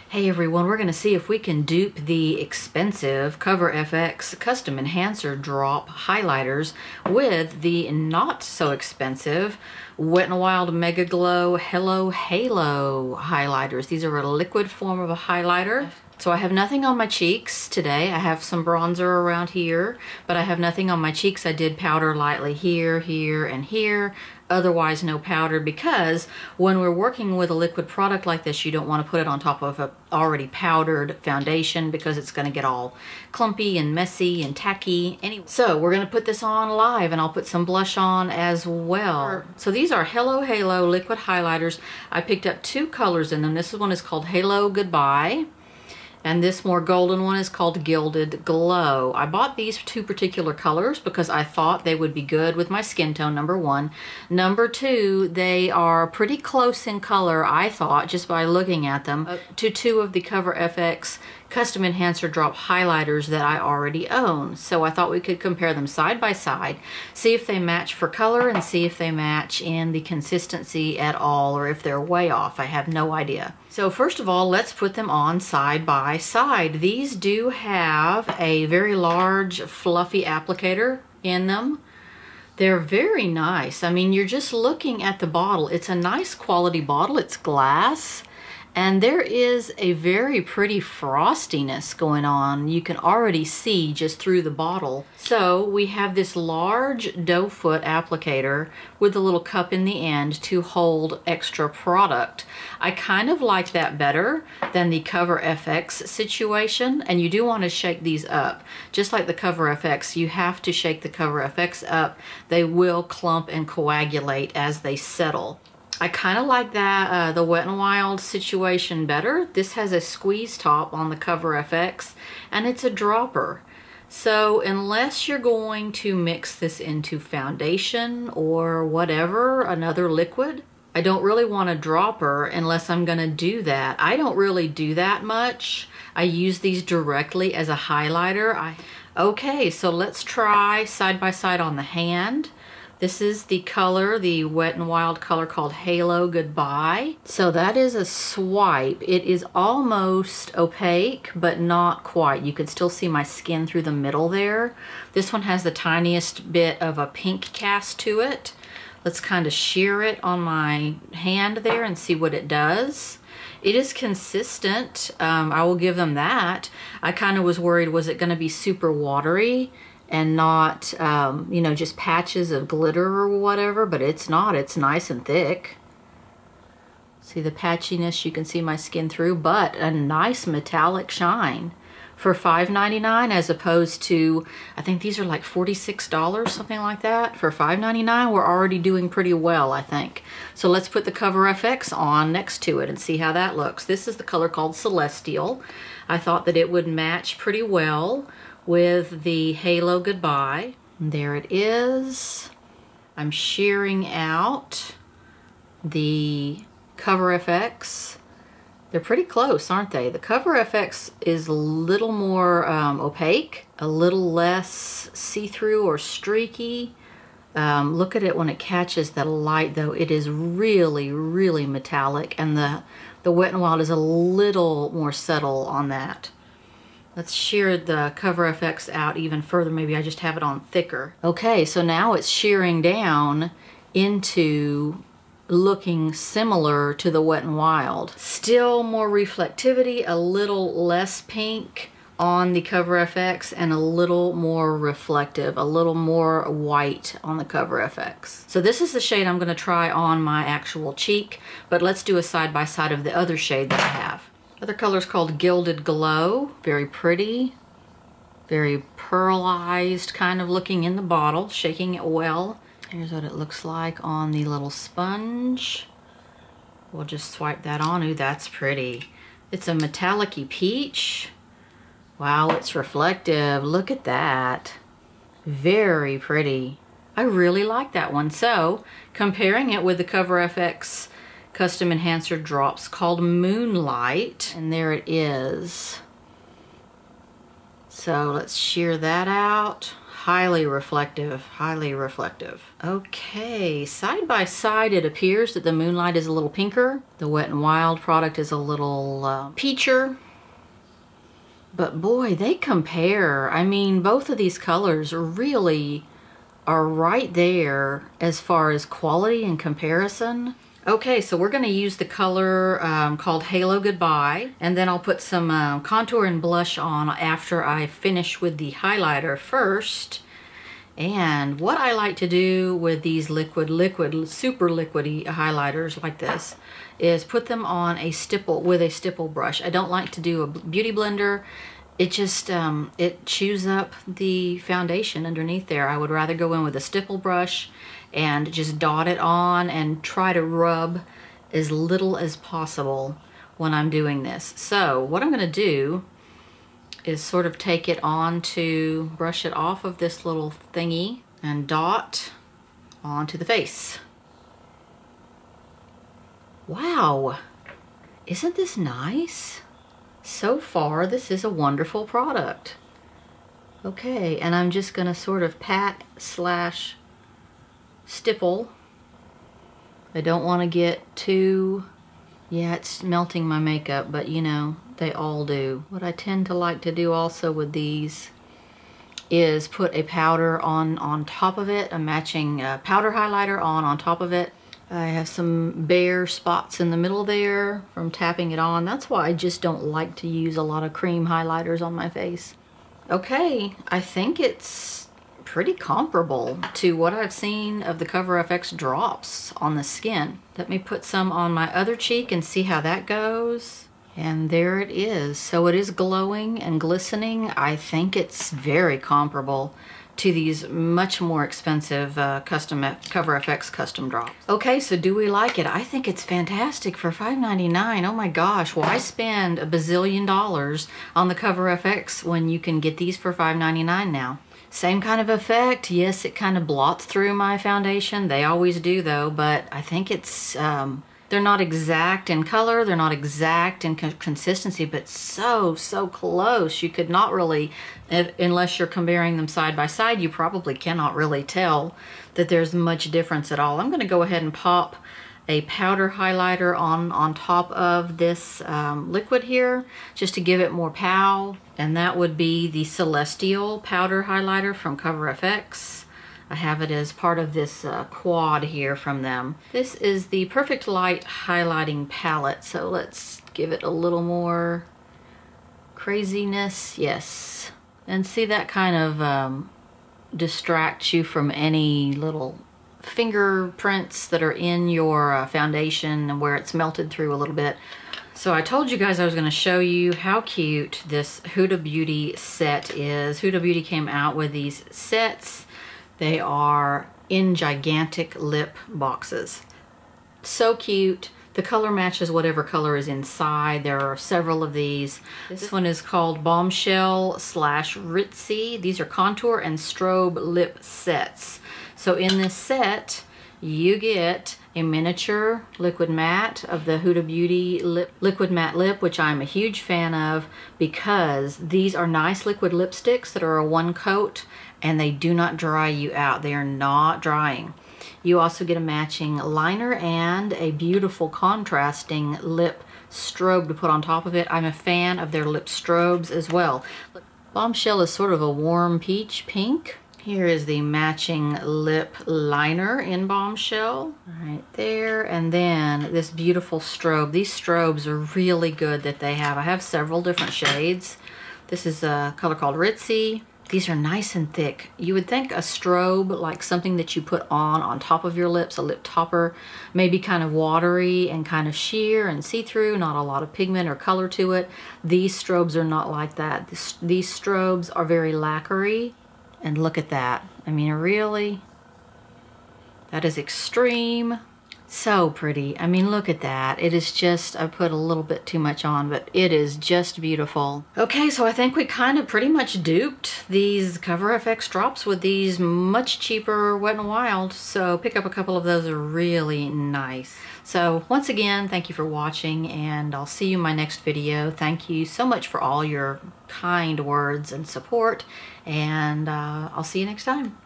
Hey everyone, we're going to see if we can dupe the expensive CoverFX Custom Enhancer Drop highlighters with the not so expensive Wet n Wild Mega Glow Hello Halo highlighters. These are a liquid form of a highlighter. So I have nothing on my cheeks today. I have some bronzer around here, but I have nothing on my cheeks. I did powder lightly here, here, and here. Otherwise no powder, because when we're working with a liquid product like this, you don't want to put it on top of a already powdered foundation because it's going to get all clumpy and messy and tacky. Anyway, so we're going to put this on live, and I'll put some blush on as well. So these are Hello Halo liquid highlighters. I picked up two colors in them. This one is called Halo Goodbye, and this more golden one is called Gilded Glow. I bought these two particular colors because I thought they would be good with my skin tone, number one. Number two, they are pretty close in color, I thought, just by looking at them, to two of the CoverFX Custom Enhancer Drop highlighters that I already own. So I thought we could compare them side by side, see if they match for color and see if they match in the consistency at all, or if they're way off. I have no idea. So first of all, let's put them on side by side. These do have a very large fluffy applicator in them. They're very nice. I mean, you're just looking at the bottle. It's a nice quality bottle. It's glass. And there is a very pretty frostiness going on. You can already see just through the bottle. So we have this large doe foot applicator with a little cup in the end to hold extra product. I kind of like that better than the CoverFX situation. And you do want to shake these up. Just like the CoverFX, you have to shake the CoverFX up. They will clump and coagulate as they settle. I kind of like that, the Wet n Wild situation better. This has a squeeze top on the CoverFX, and it's a dropper. So unless you're going to mix this into foundation or whatever, another liquid, I don't really want a dropper unless I'm going to do that. I don't really do that much. I use these directly as a highlighter. Okay, so let's try side by side on the hand. This is the color, the Wet n Wild color called Halo Goodbye. So that is a swipe. It is almost opaque, but not quite. You can still see my skin through the middle there. This one has the tiniest bit of a pink cast to it. Let's kind of shear it on my hand there and see what it does. It is consistent. I will give them that. I kind of was worried, was it going to be super watery and not, you know, just patches of glitter or whatever, but it's not. It's nice and thick. See the patchiness? You can see my skin through, but a nice metallic shine for $5.99 as opposed to, I think these are like $46, something like that. For $5.99, we're already doing pretty well, I think. So let's put the CoverFX on next to it and see how that looks. This is the color called Celestial. I thought that it would match pretty well with the Halo Goodbye. And there it is. I'm shearing out the CoverFX. They're pretty close, aren't they? The CoverFX is a little more opaque, a little less see-through or streaky. Look at it when it catches that light, though. It is really, really metallic, and the Wet n Wild is a little more subtle on that. Let's shear the CoverFX out even further. Maybe I just have it on thicker. Okay, so now it's shearing down into looking similar to the Wet n Wild. Still more reflectivity, a little less pink on the CoverFX, and a little more reflective, a little more white on the CoverFX. So this is the shade I'm going to try on my actual cheek, but let's do a side by side of the other shade that I have. Other color is called Gilded Glow. Very pretty, very pearlized kind of looking in the bottle, shaking it well. Here's what it looks like on the little sponge. We'll just swipe that on. Ooh, that's pretty. It's a metallic-y peach. Wow, it's reflective. Look at that. Very pretty. I really like that one. So, comparing it with the CoverFX Custom Enhancer Drops called Moonlight, and there it is. So let's shear that out, highly reflective, highly reflective. Okay, side by side it appears that the Moonlight is a little pinker. The Wet n Wild product is a little peacher. But boy, they compare. I mean, both of these colors really are right there as far as quality and comparison. Okay, so we're going to use the color called Halo Goodbye, and then I'll put some contour and blush on after I finish with the highlighter first. And what I like to do with these liquid, super liquidy highlighters like this is put them on a stipple with a stipple brush. I don't like to do a beauty blender. It just, it chews up the foundation underneath there. I would rather go in with a stipple brush and just dot it on and try to rub as little as possible when I'm doing this. So what I'm gonna do is sort of take it on to brush it off of this little thingy and dot onto the face. Wow, isn't this nice? So far, this is a wonderful product. Okay, and I'm just gonna sort of pat slash stipple. I don't want to get too, yeah, it's melting my makeup, but you know, they all do. What I tend to like to do also with these is put a powder on top of it, a matching powder highlighter on top of it. I have some bare spots in the middle there from tapping it on. That's why I just don't like to use a lot of cream highlighters on my face. Okay, I think it's pretty comparable to what I've seen of the CoverFX drops on the skin. Let me put some on my other cheek and see how that goes. And there it is. So it is glowing and glistening. I think it's very comparable to these much more expensive CoverFX custom drops. Okay, so do we like it? I think it's fantastic for $5.99. Oh my gosh, why spend a bazillion dollars on the CoverFX when you can get these for $5.99 now? Same kind of effect. Yes, it kind of blots through my foundation. They always do though, but I think it's, they're not exact in color, they're not exact in consistency, but so close. You could not really, unless you're comparing them side by side, you probably cannot really tell that there's much difference at all. I'm gonna go ahead and pop a powder highlighter on top of this liquid here, just to give it more pow. And that would be the Celestial powder highlighter from CoverFX. I have it as part of this quad here from them. This is the Perfect Light highlighting palette, so let's give it a little more craziness. Yes, and see, that kind of distracts you from any little fingerprints that are in your foundation and where it's melted through a little bit. So I told you guys I was going to show you how cute this Huda Beauty set is. Huda Beauty came out with these sets. They are in gigantic lip boxes. So cute. The color matches whatever color is inside. There are several of these. This one is called Bombshell / Ritzy. These are contour and strobe lip sets. So in this set, you get a miniature liquid matte of the Huda Beauty liquid matte lip, which I'm a huge fan of because these are nice liquid lipsticks that are a one coat and they do not dry you out. They are not drying. You also get a matching liner and a beautiful contrasting lip strobe to put on top of it. I'm a fan of their lip strobes as well. Bombshell is sort of a warm peach pink. Here is the matching lip liner in Bombshell, right there. And then this beautiful strobe. These strobes are really good that they have. I have several different shades. This is a color called Ritzy. These are nice and thick. You would think a strobe, like something that you put on top of your lips, a lip topper, maybe kind of watery and kind of sheer and see-through, not a lot of pigment or color to it. These strobes are not like that. These strobes are very lacquery. And look at that. I mean, really, that is extreme. So pretty. I mean, look at that. It is just, I put a little bit too much on, but it is just beautiful. Okay, so I think we kind of pretty much duped these CoverFX drops with these much cheaper Wet n Wild. So pick up a couple of those are really nice. So once again, thank you for watching, and I'll see you in my next video. Thank you so much for all your kind words and support, and I'll see you next time.